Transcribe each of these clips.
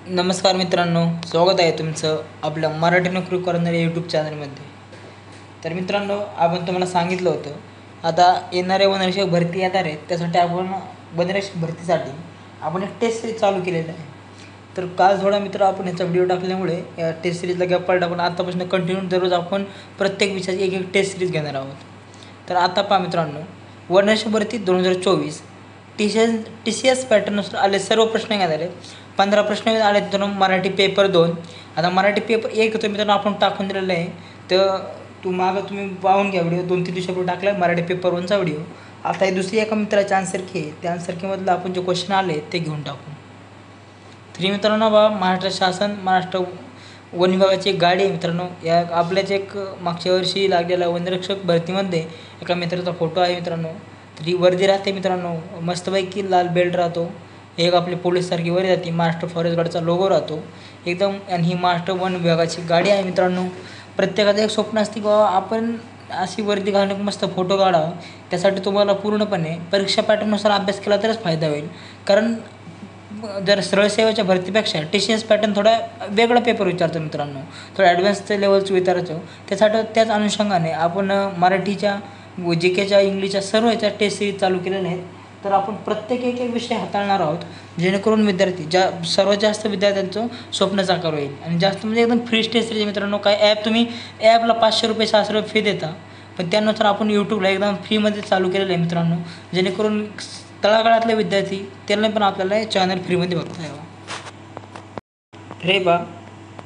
नमस्कार मित्रांनो, स्वागत आहे तुमचं आपल्या मराठी नोकरी करणाऱ्या यूट्यूब चॅनलमध्ये. तर मित्रांनो, आपण तुम्हाला सांगितलं होतं आता येणाऱ्या वनरक्षक भरती येणार आहेत, त्यासाठी आपण वनरक्षक भरतीसाठी आपण एक टेस्ट सिरीज चालू केलेलं आहे. तर काल थोडा मित्र आपण याचा व्हिडिओ टाकल्यामुळे या टेस्ट सिरीजला गॅप पडला, पण आतापासून कंटिन्यू दररोज आपण प्रत्येक विषयाची एक एक टेस्ट सिरीज घेणार आहोत. तर आता पहा मित्रांनो, वनरक्षक भरती 2024 TCS पॅटर्ननुसार आले सर्व प्रश्न घेणार आहेत. 15 प्रश्न आले मित्रांनो. मराठी पेपर 2. आता मराठी पेपर 1 होतो मित्रांनो, आपण टाकून दिलेलं आहे. तर तुम्ही पाहून घ्या व्हिडिओ, 2-3 दिवसापूर्वी टाकला आहे मराठी पेपर 1चा व्हिडिओ. आता हे दुसरी एका मित्राची आन्सर की आहे, त्या आन्सर कीमधलं आपण जे क्वेश्चन आले ते घेऊन टाकू. तरी मित्रांनो बा, महाराष्ट्र शासन महाराष्ट्र वन विभागाची एक गाडी आहे मित्रांनो. या आपल्याच एक मागच्या वर्षी लागलेल्या वनरक्षक भरतीमध्ये एका मित्राचा फोटो आहे मित्रांनो. तरी वर्दी राहते मित्रांनो, मस्तपैकी लाल बेल्ट राहतो. एक आपली पोलीससारखी वर्दी राहते, महाराष्ट्र फॉरेस्ट गार्डचा लोगो राहतो एकदम. आणि ही महाराष्ट्र वन विभागाची गाडी आहे मित्रांनो. प्रत्येकाचं एक स्वप्न असते की बाबा आपण अशी वर्दी घालून मस्त फोटो काढावा. त्यासाठी तुम्हाला पूर्णपणे परीक्षा पॅटर्ननुसार अभ्यास केला तरच फायदा होईल. कारण जर सरळ सेवेच्या भरतीपेक्षा TCS पॅटर्न थोडा वेगळा पेपर विचारतो मित्रांनो, थोडं ॲडव्हान्सच्या लेवलचं विचारायचं. त्यासाठी त्याच अनुषंगाने आपण मराठीच्या, GKच्या, इंग्लिशच्या सर्व याच्या टेस्ट सिरीज चालू केलेल्या आहेत. तर आपण प्रत्येक एक एक विषय हाताळणार आहोत, जेणेकरून विद्यार्थी सर्वात जास्त विद्यार्थ्यांचं स्वप्न साकार होईल. आणि जास्त म्हणजे एकदम फ्री टेस्ट सिरीज मित्रांनो. काय तुम्ही ॲपला 500 रुपये 600 रुपये फी देता, पण त्यानुसार आपण यूट्यूबला एकदम फ्रीमध्ये चालू केलेलं आहे मित्रांनो, जेणेकरून तळागाळातले विद्यार्थी त्यांना पण आपल्याला चॅनल फ्रीमध्ये बघता यावं. तर हे पहा,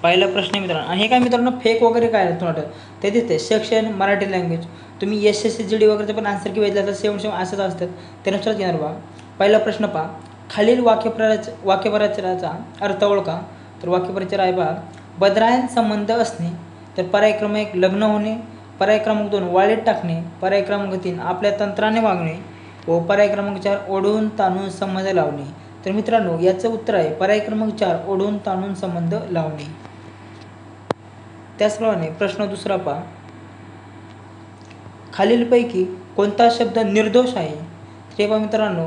पहिला प्रश्न मित्रांनो. आणि हे काय मित्रांनो, फेक वगैरे काय तुम्हाला ते दिसते. Section Marathi language. तुम्ही SSC GD वगैरेचं पण आन्सर की वेळेला तर सेम असंच असतात, त्यानुसारच येणार बा. पहिला प्रश्न पहा, खालील वाक्यप्रचाराचा अर्थ ओळखा. तर वाक्यप्रचार आहे पहा, बदरायन संबंध असणे. तर पर्याय क्रमांक 1 लग्न होणे, पर्याय क्रमांक 2 वाळीत टाकणे, पर्याय क्रमांक 3 आपल्या तंत्राने वागणे व पर्याय क्रमांक 4 ओढून ताणून संबंध लावणे. तर मित्रांनो, याचं उत्तर आहे पर्याय क्रमांक 4 ओढून ताणून संबंध लावणे. त्याचप्रमाणे प्रश्न दुसरा पहा, खालीलपैकी कोणता शब्द निर्दोष आहे. ते पहा मित्रांनो,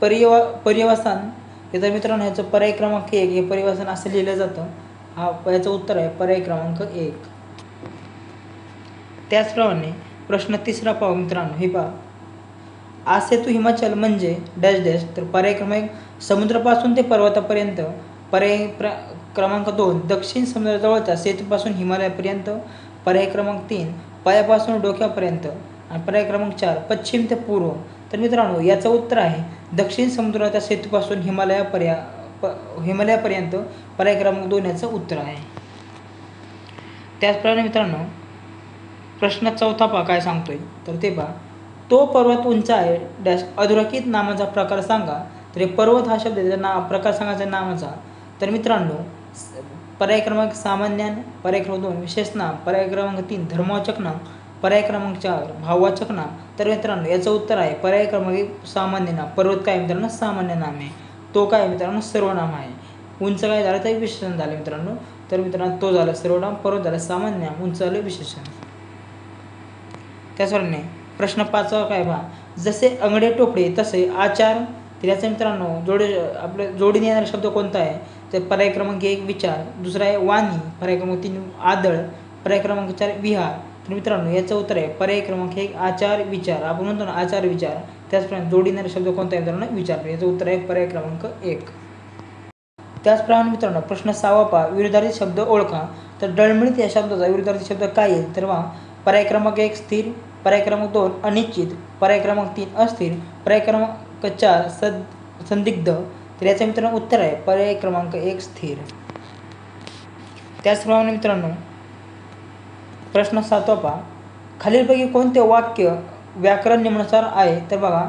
पर्यवसान. तर मित्रांनो, ह्याचं पर्याय क्रमांक 1 हे पर्यवसान असं लिहिलं जातं. याचं उत्तर आहे पर्याय क्रमांक 1. त्याचप्रमाणे प्रश्न तिसरा पाहू मित्रांनो. हे पहा, आसेतू हिमाचल म्हणजे डॅश डॅश. तर पर्याय क्रमांक समुद्रापासून ते पर्वतापर्यंत. पर्याय क्रमांक 2 दक्षिण समुद्राजवळच्या सेतूपासून हिमालयापर्यंत. पर्याय क्रमांक 3 पायापासून डोक्यापर्यंत. आणि पर्याय क्रमांक 4 पश्चिम ते पूर्व. तर मित्रांनो, याचं उत्तर आहे दक्षिण समुद्राच्या सेतूपासून हिमालयापर्यंत. पर्याय क्रमांक 2 याचं उत्तर आहे. त्याचप्रमाणे मित्रांनो, प्रश्न चौथा पहा काय सांगतोय. तर ते पहा, तो पर्वत उंच आहे डॅश अधोरेखित नामाचा प्रकार सांगा. तर हे पर्वत हा शब्द त्याचा प्रकार सांगायचा नामाचा. तर मित्रांनो, पर्याय क्रमांक सामान्यान, पर्याय क्रमांक 2 विशेष नाम, पर्याय क्रमांक 3 धर्मवाचक नाम, पर्याय क्रमांक 4 भाववाचक नाम. तर मित्रांनो, याचं उत्तर आहे पर्याय क्रमांक 1 सामान्य नाम. पर्वत काय मित्रांनो, सामान्य नाम आहे. तो काय मित्रांनो, सर्वनाम आहे. उंच काय झालं तर विशेषण झाले मित्रांनो. तर मित्रांनो, तो झाला सर्वनाम, पर्वत झालं सामान्य नाम, उंच झालं विशेषण. त्याचप्रमाणे प्रश्न 5 काय पहा, जसे अंगडे टोपडे तसे आचार. तर याचं मित्रांनो आपल्या जोडीने येणारा शब्द कोणता आहे. तर पर्याय क्रमांक 1 विचार, दुसरा आहे वाणी, पर्याय क्रमांक 3 आदळ, पर्याय क्रमांक 4 विहार. तर मित्रांनो, याचं उत्तर आहे पर्याय क्रमांक 1 आचार विचार. आपण म्हणतो ना आचार विचार, त्याचप्रमाणे जोडी येणारा शब्द कोणता आहे मित्रांनो, विचार. याचं उत्तर आहे पर्याय क्रमांक 1. त्याचप्रमाणे मित्रांनो, प्रश्न 6 पहा, विरुद्धार्थी शब्द ओळखा. तर डळमळीत या शब्दाचा विरुद्धार्थी शब्द काय येईल. तर पहा, पर्याय क्रमांक 1 स्थिर, पर्याय क्रमांक 2 अनिश्चित, पर्याय क्रमांक 3 अस्थिर, पर्याय क्रमांक 4 संदिग्ध. तर याचं मित्रांनो उत्तर आहे पर्याय क्रमांक 1 स्थिर. त्याचप्रमाणे मित्रांनो, प्रश्न 7 पहा, खालीलपैकी कोणते वाक्य व्याकरण नियमानुसार आहे. तर बघा,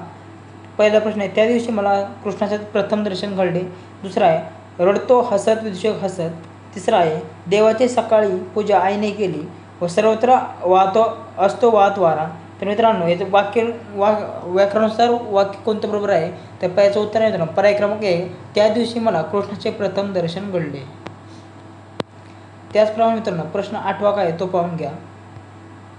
पहिला प्रश्न आहे, त्या दिवशी मला कृष्णाचं प्रथम दर्शन घडले. दुसरा आहे, रडतो हसत विदूषक हसत. तिसरा आहे, देवाची सकाळी पूजा आईने केली व सर्वत्र असतो वाहत वारा. तर मित्रांनो, याचं व्याकरणानुसार वाक्य कोणतं बरोबर आहे. तर याचं उत्तर आहे मित्रांनो पर्याय क्रमांक 1 त्या दिवशी मला कृष्णाचे प्रथम दर्शन घडले. त्याचप्रमाणे मित्रांनो, प्रश्न 8 काय तो पाहून घ्या.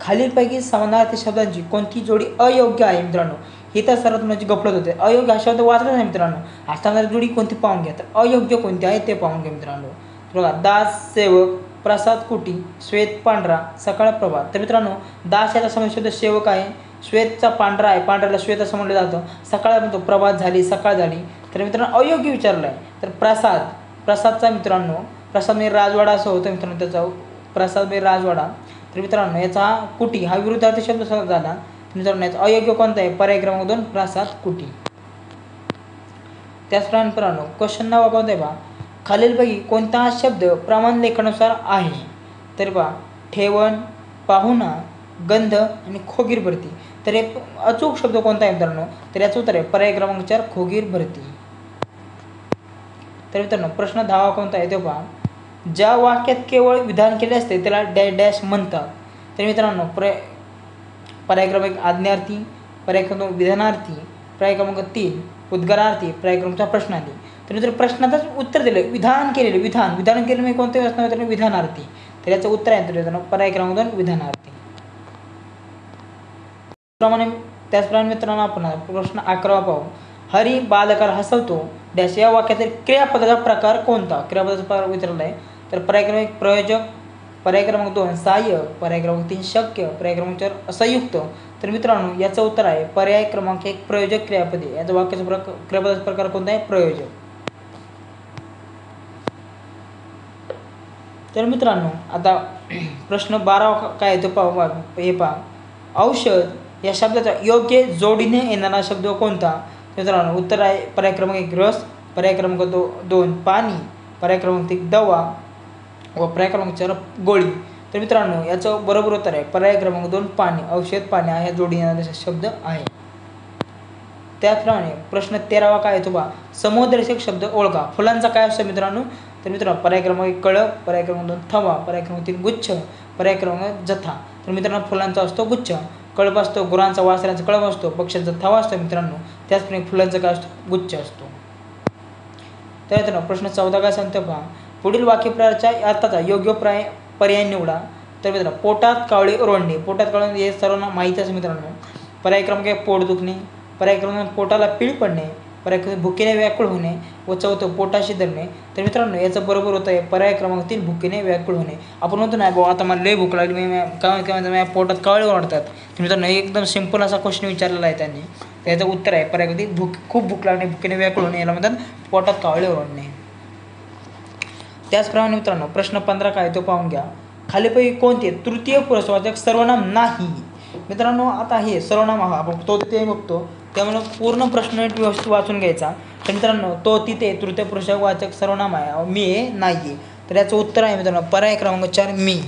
खालीलपैकी समानार्थी शब्दांची कोणती जोडी अयोग्य आहे. मित्रांनो, ही तर सर्वात म्हणजे गफलत होते. अयोग्य हा शब्द वाचला नाही मित्रांनो. असणारी जोडी कोणती पाहून घ्या. तर अयोग्य कोणती आहे ते पाहून घ्या मित्रांनो. बघा, दास सेवक, प्रसाद कुटी, श्वेत पांढरा, सकाळ प्रभात. तर मित्रांनो, दास याचा समास शब्द सेवक आहे, श्वेतचा पांढरा आहे, पांढऱ्याला श्वेत असं म्हटलं जातं, सकाळ म्हणतो प्रभात झाली, सकाळ झाली. तर मित्रांनो अयोग्य विचारलं आहे. तर प्रसाद, प्रसादचा मित्रांनो प्रसाद म्हणजे राजवाडा असं होतं मित्रांनो, त्याचा प्रसाद म्हणजे राजवाडा. तर मित्रांनो याचा कुटी हा विरुद्धार्थी शब्द झाला. मित्रांनो याचा अयोग्य कोणता आहे, पर्याय क्रमांक 2 प्रसाद कुटी. त्याचप्रमाणे मित्रांनो क्वेश्चन नाव कोणतं आहे पहा, खालीलपैकी कोणता शब्द प्रमाण लेखनानुसार आहे. तर पहा, ठेवण, पाहुणा, गंध आणि खोगीर भरती. तर हे अचूक शब्द कोणता आहे मित्रांनो, तर याचं उत्तर आहे पर्याय क्रमांक 4 खोगीर भरती. तर मित्रांनो प्रश्न 10 कोणता आहे ते पहा, ज्या वाक्यात केवळ विधान केले असते त्याला डॅश डॅश म्हणतात. तर मित्रांनो पर्याय क्रमांक आज्ञार्थी, पर्याय क्रमांक विधानार्थी, पर्याय क्रमांक 3 उद्गारार्थी, पर्याय क्रमांक 4 प्रश्नार्थी. तर मित्र प्रश्नातच उत्तर दिलं, विधान केलेले, विधान केलेलं म्हणजे कोणते असणार मित्रांनो, विधानार्थी. तर याचं उत्तर आहे मित्रांनो पर्याय क्रमांक 2 विधानार्थी. त्याचप्रमाणे मित्रांनो आपण प्रश्न 11 पाहू, हरी बालकाला हसवतो डॅश या वाक्यातील क्रियापदाचा प्रकार कोणता. क्रियापदाचा प्रकार विचारला आहे. तर पर्याय क्रमांक प्रयोजक, पर्याय क्रमांक 2 सहाय्यक, पर्याय क्रमांक 3 शक्य, पर्याय क्रमांक 4 संयुक्त. तर मित्रांनो याचं उत्तर आहे पर्याय क्रमांक 1 प्रयोजक क्रियापदे. याचा वाक्याचा क्रियापदाचा प्रकार कोणता आहे, प्रयोजक. तर मित्रांनो आता प्रश्न 12 काय आहे तो पाहू. हे पहा, औषध या शब्दाचा योग्य जोडीने येणारा शब्द कोणता. मित्रांनो उत्तर आहे पर्याय क्रमांक 1 रस, पर्याय क्रमांक 2 पाणी, पर्याय क्रमांक 3 दवा व पर्याय क्रमांक 4 गोळी. तर मित्रांनो याचं बरोबर उत्तर आहे पर्याय क्रमांक 2 पाणी. औषध पाणी हा जोडीने येणारा शब्द आहे. त्याचप्रमाणे प्रश्न 13 काय आहे तो पहा, समूहदर्शक शब्द ओळखा. फुलांचा काय असतो मित्रांनो. तर मित्रांनो पर्याय क्रमांक 1 कळप, पर्याय क्रमांक 2 थवा, पर्याय क्रमांक 3 गुच्छ, पर्याय क्रमांक जथा. तर मित्रांनो फुलांचा असतो गुच्छ, कळप असतो गुरांचा वासरांचा कळप असतो, पक्ष्यांचा थवा असतो मित्रांनो. त्याचप्रमाणे फुलांचा काय असतो, गुच्छ असतो. तर मित्रांनो प्रश्न 14 काय सांगतो पहा, पुढील वाक्यप्रचाराच्या अर्थाचा योग्य पर्याय निवडा. तर मित्रांनो पोटात कावळे ओरडणे. पोटात कावळे हे सर्वांना माहिती असेल मित्रांनो. पर्याय क्रमांक 1 पोट दुखणे, पर्याय क्रमांक पोटाला पीळ पडणे, पर्याय क्रमांक भुकेने व्याकुळ होणे व चौथं पोटाशी धरणे. तर मित्रांनो याचं बरोबर होतं आहे पर्याय क्रमांक 3 भुकेने व्याकुळ होणे. आपण म्हणतो ना बाबा आता मला लय भूक लागली, माझ्या पोटात कावळे ओरडतात. तर मित्रांनो एकदम सिंपल असा क्वेश्चन विचारलेला आहे त्यांनी. त्याचं उत्तर आहे पर्याय क्रमांक 3 खूप भूक लागणे, भुकेने व्याकुळ होणे याला म्हणतात पोटात कावळे ओरडणे. त्याचप्रमाणे मित्रांनो प्रश्न 15 काय तो पाहून घ्या, खालीपैकी कोणते तृतीय पुरुषवाचक सर्वनाम नाही. मित्रांनो आता हे सर्वनाम आपण तो तिथे बघतो, त्यामुळे पूर्ण प्रश्न व्यवस्थित वाचून घ्यायचा. तर मित्रांनो तो तिथे तृतीय पुरुषवाचक सर्वनाम आहे, मी हे नाही आहे. तर याचं उत्तर आहे मित्रांनो पर्याय क्रमांक 4 मी.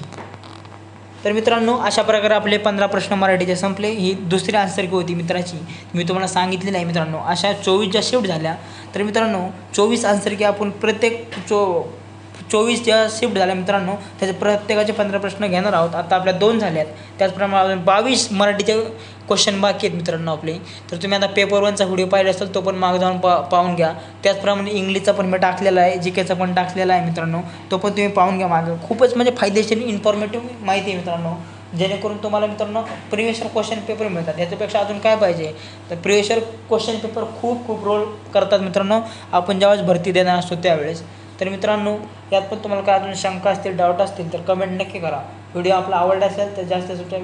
तर मित्रांनो अशा प्रकारे आपले 15 प्रश्न मराठीचे संपले. ही दुसरी आन्सर की होती मित्राची, मी तुम्हाला सांगितलेली आहे मित्रांनो. अशा 24 ज्या शिफ्ट झाल्या. तर मित्रांनो 24 आन्सर की आपण प्रत्येक 24 ज्या शिफ्ट झाल्या मित्रांनो त्याचे प्रत्येकाचे 15 प्रश्न घेणार आहोत. आता आपल्या 2 झाल्यात. त्याचप्रमाणे अजून 22 मराठीचे क्वेश्चन बाकी आहेत मित्रांनो आपले. तर तुम्ही आता पेपर 1चा व्हिडिओ पाहिला असेल तो पण मागे जाऊन पाहून घ्या. त्याचप्रमाणे इंग्लिशचा पण मी टाकलेला आहे, जीकेचा पण टाकलेला आहे मित्रांनो, तो पण तुम्ही पाहून घ्या. मागं खूपच म्हणजे फायदेशीर इन्फॉर्मेटिव्ह माहिती आहे मित्रांनो, जेणेकरून तुम्हाला मित्रांनो प्रिव्हियस क्वेश्चन पेपर मिळतात. याच्यापेक्षा अजून काय पाहिजे. तर प्रिव्हियस क्वेश्चन पेपर खूप रोल करतात मित्रांनो आपण ज्यावेळेस भरती देणार असतो त्यावेळेस. तर मित्रांनो यात पण तुम्हाला काय अजून शंका असतील, डाऊट असतील तर कमेंट नक्की करा. व्हिडिओ आपला आवडला असेल तर जास्त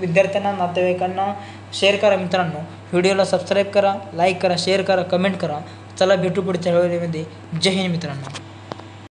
विद्यार्थ्यांना, नातेवाईकांना शेअर करा मित्रांनो. व्हिडिओला सबस्क्राईब करा, लाईक करा, शेअर करा, कमेंट करा. चला भेटू पुढच्या व्हिडिओमध्ये. जय हिंद मित्रांनो.